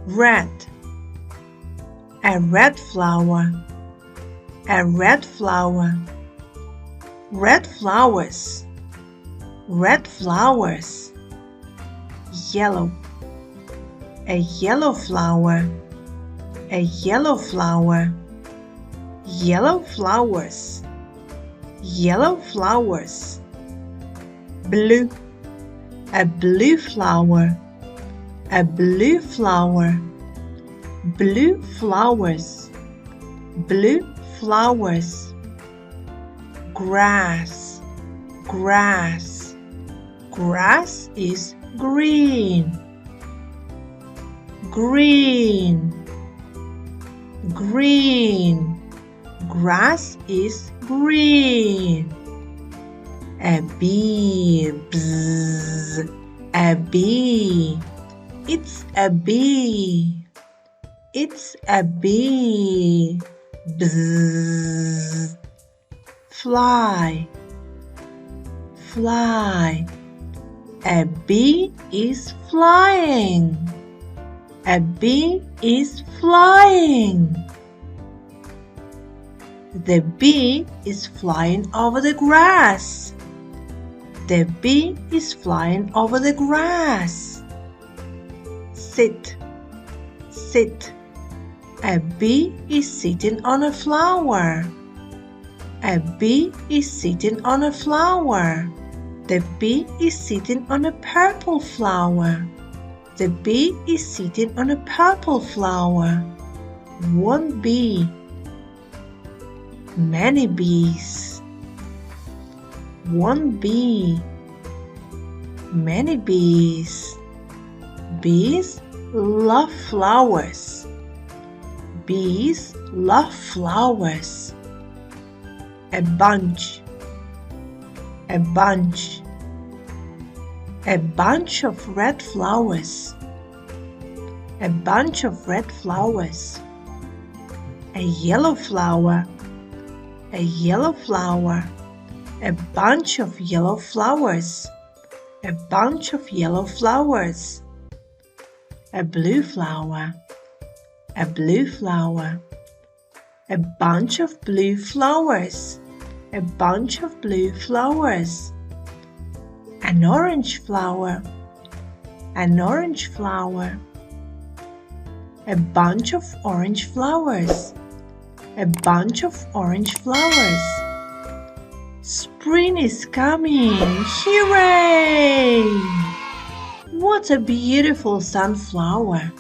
red, a red flower, a red flower, red flowers, red flowers, yellow, a yellow flower, a yellow flower, yellow flowers, yellow flowers, blue, a blue flower, a blue flower, blue flowers, blue flowers, grass, grass, grass is green, green, green, grass is green. A bee, bzz, a bee, it's a bee, it's a bee, bzz. Fly, fly, a bee is flying, a bee is flying. The bee is flying over the grass. The bee is flying over the grass. Sit, sit. A bee is sitting on a flower. A bee is sitting on a flower. The bee is sitting on a purple flower. The bee is sitting on a purple flower. One bee. Many bees. One bee. Many bees. Bees love flowers. Bees love flowers. A bunch. A bunch. A bunch of red flowers. A bunch of red flowers. A yellow flower. A yellow flower. A bunch of yellow flowers. A bunch of yellow flowers. A blue flower. A blue flower. A bunch of blue flowers. A bunch of blue flowers. An orange flower. An orange flower. A bunch of orange flowers. A bunch of orange flowers. Spring is coming! Hooray! What a beautiful sunflower!